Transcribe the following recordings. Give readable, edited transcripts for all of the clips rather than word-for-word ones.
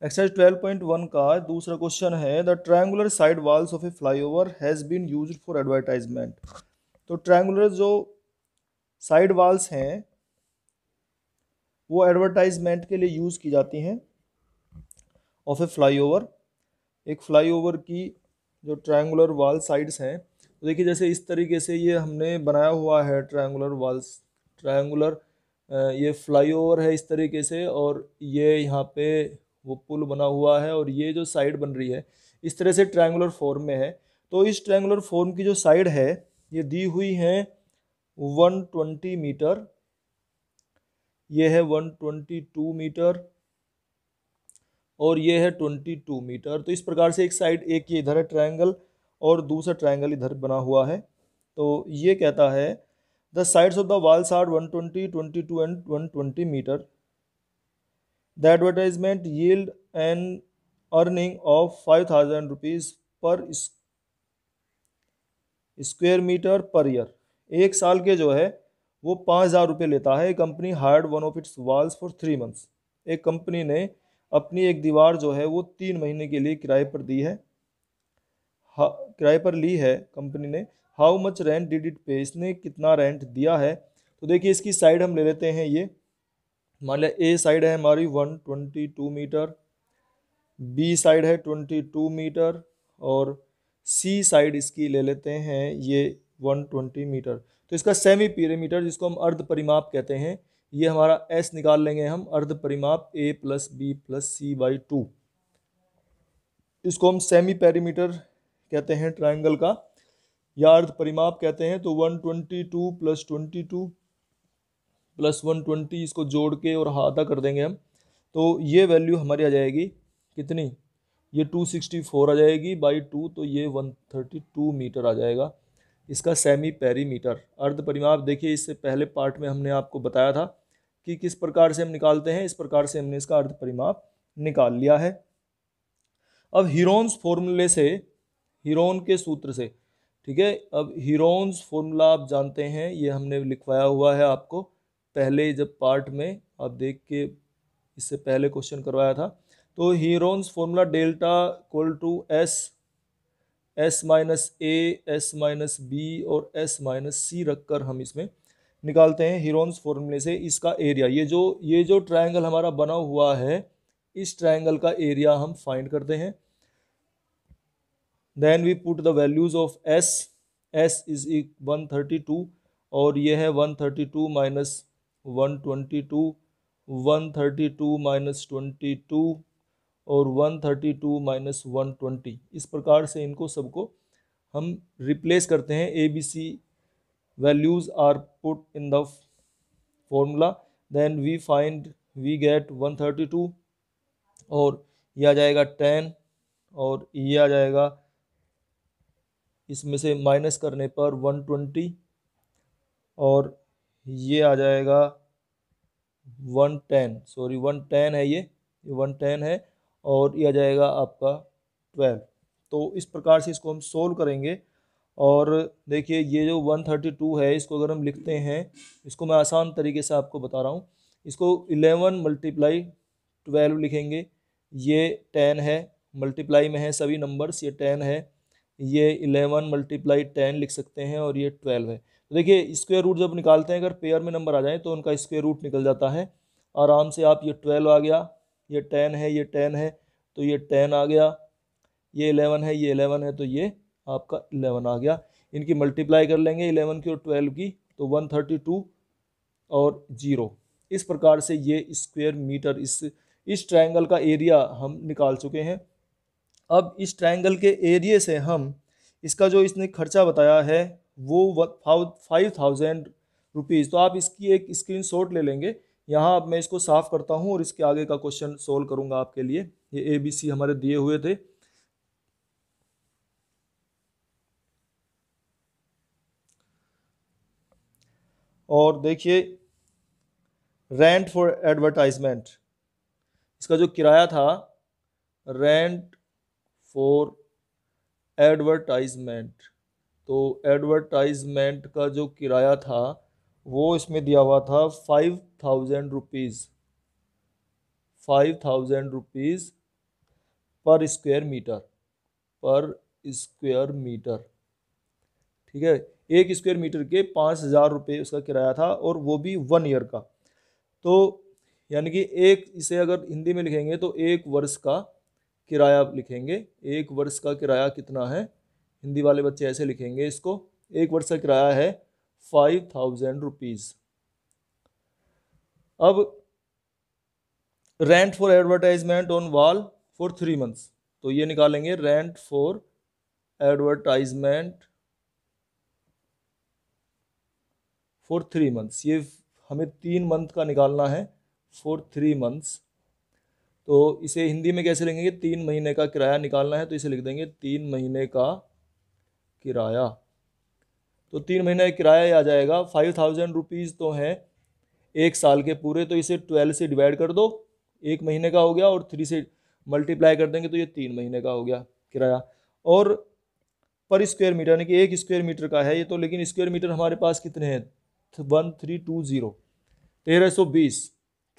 Exercise 12.1 का दूसरा question है, the triangular side walls of a flyover has been used for advertisement. तो triangular जो साइड वॉल्स हैं वो एडवर्टाइजमेंट के लिए यूज़ की जाती हैं ऑफ ए फ्लाईओवर, एक फ्लाईओवर की जो ट्रायंगुलर वॉल साइड्स हैं। तो देखिए जैसे इस तरीके से ये हमने बनाया हुआ है ट्रायंगुलर वॉल्स, ट्रायंगुलर ये फ्लाईओवर है इस तरीके से, और ये यहाँ पे वो पुल बना हुआ है, और ये जो साइड बन रही है इस तरह से ट्रायंगुलर फॉर्म में है। तो इस ट्रायंगुलर फॉर्म की जो साइड है ये दी हुई है 120 मीटर, ये है 122 मीटर, और ये है 22 मीटर। तो इस प्रकार से एक साइड, एक ये इधर है ट्रायंगल और दूसरा ट्रायंगल इधर बना हुआ है। तो ये कहता है the sides of the walls are 120, 22 and 120 metre. The advertisement yield an earning of 5000 rupees per square metre per year. एक साल के जो है वो 5000 रुपये लेता है। Company hired one of its walls for 3 months. एक कंपनी ने अपनी एक दीवार जो है वो 3 महीने के लिए किराए पर दी है, किराए पर ली है कंपनी ने। How much rent did it पे, इसने कितना रेंट दिया है। तो देखिए इसकी साइड हम ले लेते हैं, ये मान लिया ए साइड है हमारी 122 मीटर, बी साइड है 22 मीटर, और सी साइड इसकी ले लेते हैं ये 120 मीटर। तो इसका सेमी पेरीमीटर जिसको हम अर्ध परिमाप कहते हैं, ये हमारा एस निकाल लेंगे हम, अर्ध परिमाप A plus B plus C by 2। इसको हम सेमी पेरीमीटर कहते हैं ट्रायंगल का, या अर्ध परिमाप कहते हैं। तो 122 प्लस 22 प्लस 120 इसको जोड़ के और आधा कर देंगे हम, तो ये वैल्यू हमारी आ जाएगी कितनी, ये 264 आ जाएगी बाई 2, तो ये 132 मीटर आ जाएगा इसका सेमी पेरीमीटर। अर्ध परिमाप देखिए इससे पहले पार्ट में हमने आपको बताया था कि किस प्रकार से हम निकालते हैं, इस प्रकार से हमने इसका अर्ध परिमाप निकाल लिया है। अब हीरोन्स फॉर्मूले से, हीरोन के सूत्र से, ठीक है, अब हीरोन्स फॉर्मूला आप जानते हैं, ये हमने लिखवाया हुआ है आपको पहले जब पार्ट में आप देख के इससे पहले क्वेश्चन करवाया था। तो Heron's formula delta equal to S, S minus A, S minus B और एस माइनस सी रखकर हम इसमें निकालते हैं हीरोन्स फॉर्मूले से इसका एरिया। ये जो ट्रायंगल हमारा बना हुआ है इस ट्रायंगल का एरिया हम फाइंड करते हैं। Then we put the values of S, S is 132, और ये है 132 माइनस 122, 132 माइनस 22 और 132 माइनस 120। इस प्रकार से इनको सबको हम रिप्लेस करते हैं। A B C values are put in the formula, then we get 132, और ये आ जाएगा 10, और ये आ जाएगा इसमें से माइनस करने पर 120, और ये आ जाएगा 110, सॉरी 110 है, ये 110 है, और ये आ जाएगा आपका 12। तो इस प्रकार से इसको हम सोल्व करेंगे। और देखिए ये जो 132 है इसको अगर हम लिखते हैं, इसको मैं आसान तरीके से आपको बता रहा हूँ, इसको 11 मल्टीप्लाई 12 लिखेंगे, ये 10 है, मल्टीप्लाई में है सभी नंबर्स, ये 10 है, ये 11 मल्टीप्लाई 10 लिख सकते हैं, और ये 12 है। तो देखिए स्क्वायर रूट जब निकालते हैं अगर पेयर में नंबर आ जाए तो उनका स्क्वायर रूट निकल जाता है आराम से। आप ये 12 आ गया, ये 10 है, ये 10 है, तो ये 10 आ गया, ये 11 है, ये 11 है, तो ये आपका 11 आ गया। इनकी मल्टीप्लाई कर लेंगे 11 की और 12 की, तो 132 और 0। इस प्रकार से ये स्क्वायर मीटर इस ट्रायंगल का एरिया हम निकाल चुके हैं। अब इस ट्रायंगल के एरिया से हम इसका जो इसने खर्चा बताया है वो 5000 रुपीज़। तो आप इसकी एक स्क्रीनशॉट ले लेंगे। यहाँ अब मैं इसको साफ करता हूँ और इसके आगे का क्वेश्चन सोल्व करूँगा आपके लिए। ये ए बी सी हमारे दिए हुए थे। और देखिए रेंट फॉर एडवर्टाइजमेंट, इसका जो किराया था, रेंट फॉर एडवर्टाइजमेंट, तो एडवर्टाइजमेंट का जो किराया था वो इसमें दिया हुआ था 5000 रुपीज़, 5000 रुपीज़ पर स्क्वायर मीटर, पर स्क्वायर मीटर, ठीक है। 1 स्क्वायर मीटर के 5,000 रुपये उसका किराया था, और वो भी 1 ईयर का। तो यानी कि इसे अगर हिंदी में लिखेंगे तो 1 वर्ष का किराया लिखेंगे। 1 वर्ष का किराया कितना है, हिंदी वाले बच्चे ऐसे लिखेंगे इसको, 1 वर्ष का किराया है 5,000 रुपीज़। अब rent for advertisement on wall for 3 months, तो ये निकालेंगे rent for advertisement for 3 months, ये हमें 3 मंथ का निकालना है, फॉर 3 मंथ्स। तो इसे हिंदी में कैसे लिखेंगे, 3 महीने का किराया निकालना है, तो इसे लिख देंगे 3 महीने का किराया। तो 3 महीने का किराया आ जाएगा 5,000 रुपीज़, तो है 1 साल के पूरे, तो इसे 12 से डिवाइड कर दो, 1 महीने का हो गया, और 3 से मल्टीप्लाई कर देंगे तो ये 3 महीने का हो गया किराया। और पर स्क्वायर मीटर यानी कि 1 स्क्वायर मीटर का है ये तो, लेकिन स्क्वायर मीटर हमारे पास कितने हैं, 1320, 1320,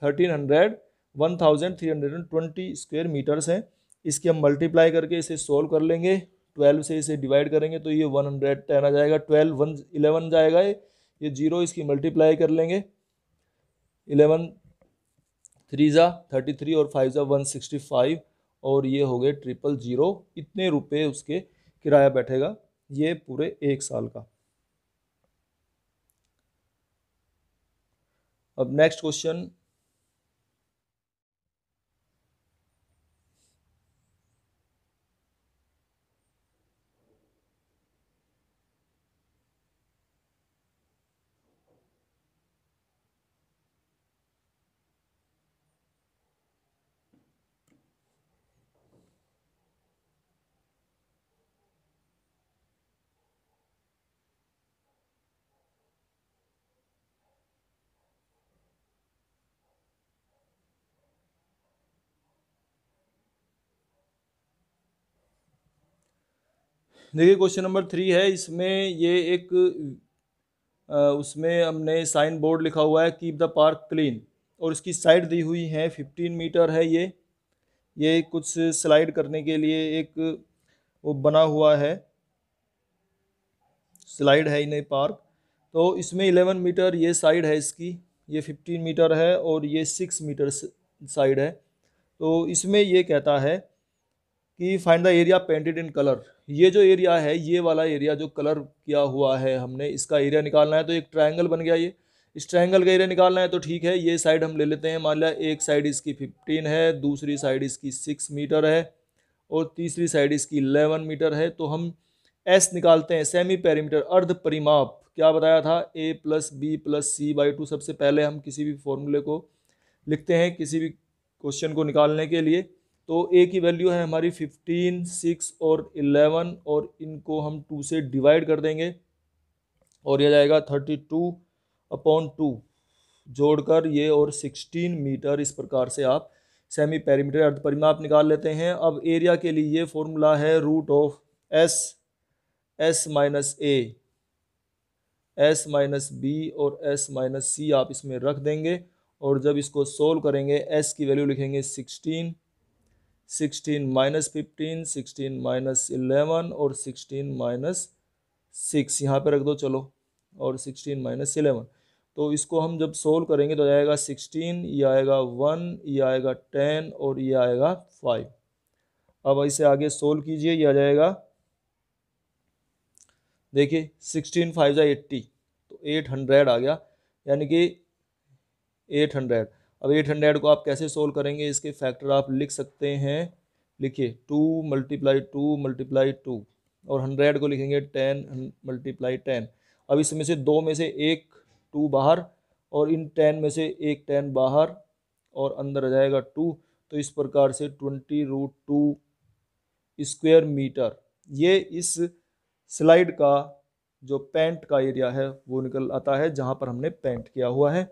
1300, 1320 स्क्वायर मीटर्स हैं। इसकी हम मल्टीप्लाई करके इसे सोल्व कर लेंगे, 12 से इसे डिवाइड करेंगे तो ये 110 आ जाएगा, 12 1 11 जाएगा, ये 0, इसकी मल्टीप्लाई कर लेंगे, 11 3 33 और 5 165, और ये हो गए 000। इतने रुपए उसके किराया बैठेगा ये पूरे 1 साल का। अब नेक्स्ट क्वेश्चन, देखिए क्वेश्चन नंबर 3 है, इसमें ये एक उसमें हमने साइन बोर्ड लिखा हुआ है कीप द पार्क क्लीन, और इसकी साइड दी हुई है 15 मीटर है, ये कुछ स्लाइड करने के लिए एक वो बना हुआ है, स्लाइड है इन्हें पार्क। तो इसमें 11 मीटर ये साइड है इसकी, ये 15 मीटर है, और ये 6 मीटर साइड है। तो इसमें ये कहता है कि find the area painted in colour, ये जो एरिया है, ये वाला एरिया जो कलर किया हुआ है हमने, इसका एरिया निकालना है। तो एक ट्रायंगल बन गया ये, इस ट्रायंगल का एरिया निकालना है, तो ठीक है, ये साइड हम ले लेते हैं। मान लिया एक साइड इसकी 15 है, दूसरी साइड इसकी 6 मीटर है, और तीसरी साइड इसकी 11 मीटर है। तो हम एस निकालते हैं, सेमी पेरीमीटर, अर्ध परिमाप। क्या बताया था, a + b + c/2। सबसे पहले हम किसी भी फॉर्मूले को लिखते हैं किसी भी क्वेश्चन को निकालने के लिए। तो a की वैल्यू है हमारी 15, 6 और 11, और इनको हम 2 से डिवाइड कर देंगे, और यह जाएगा 32/2 जोड़कर ये, और 16 मीटर। इस प्रकार से आप सेमी पेरीमीटर अर्ध परिमाप निकाल लेते हैं। अब एरिया के लिए ये फॉर्मूला है √S S - B और S - C आप इसमें रख देंगे, और जब इसको सोल्व करेंगे S की वैल्यू लिखेंगे 16, 16 - 15, 16 - 11 और 16 - 6 यहाँ पे रख दो चलो, और 16 - 11। तो इसको हम जब सोल्व करेंगे तो आएगा 16, ये आएगा 1, ये आएगा 10, और ये आएगा 5। अब इसे आगे सोल्व कीजिए, ये आ जाएगा, देखिए 16 5 80, तो 800 आ गया, यानी कि 800। अब 800 को आप कैसे सोल्व करेंगे, इसके फैक्टर आप लिख सकते हैं, लिखिए 2 × 2 × 2, और 100 को लिखेंगे 10 × 10। अब इसमें से 2 में से एक 2 बाहर, और इन 10 में से एक 10 बाहर, और अंदर आ जाएगा 2। तो इस प्रकार से 20√2 स्क्वायर मीटर ये इस स्लाइड का जो पेंट का एरिया है वो निकल आता है, जहाँ पर हमने पेंट किया हुआ है।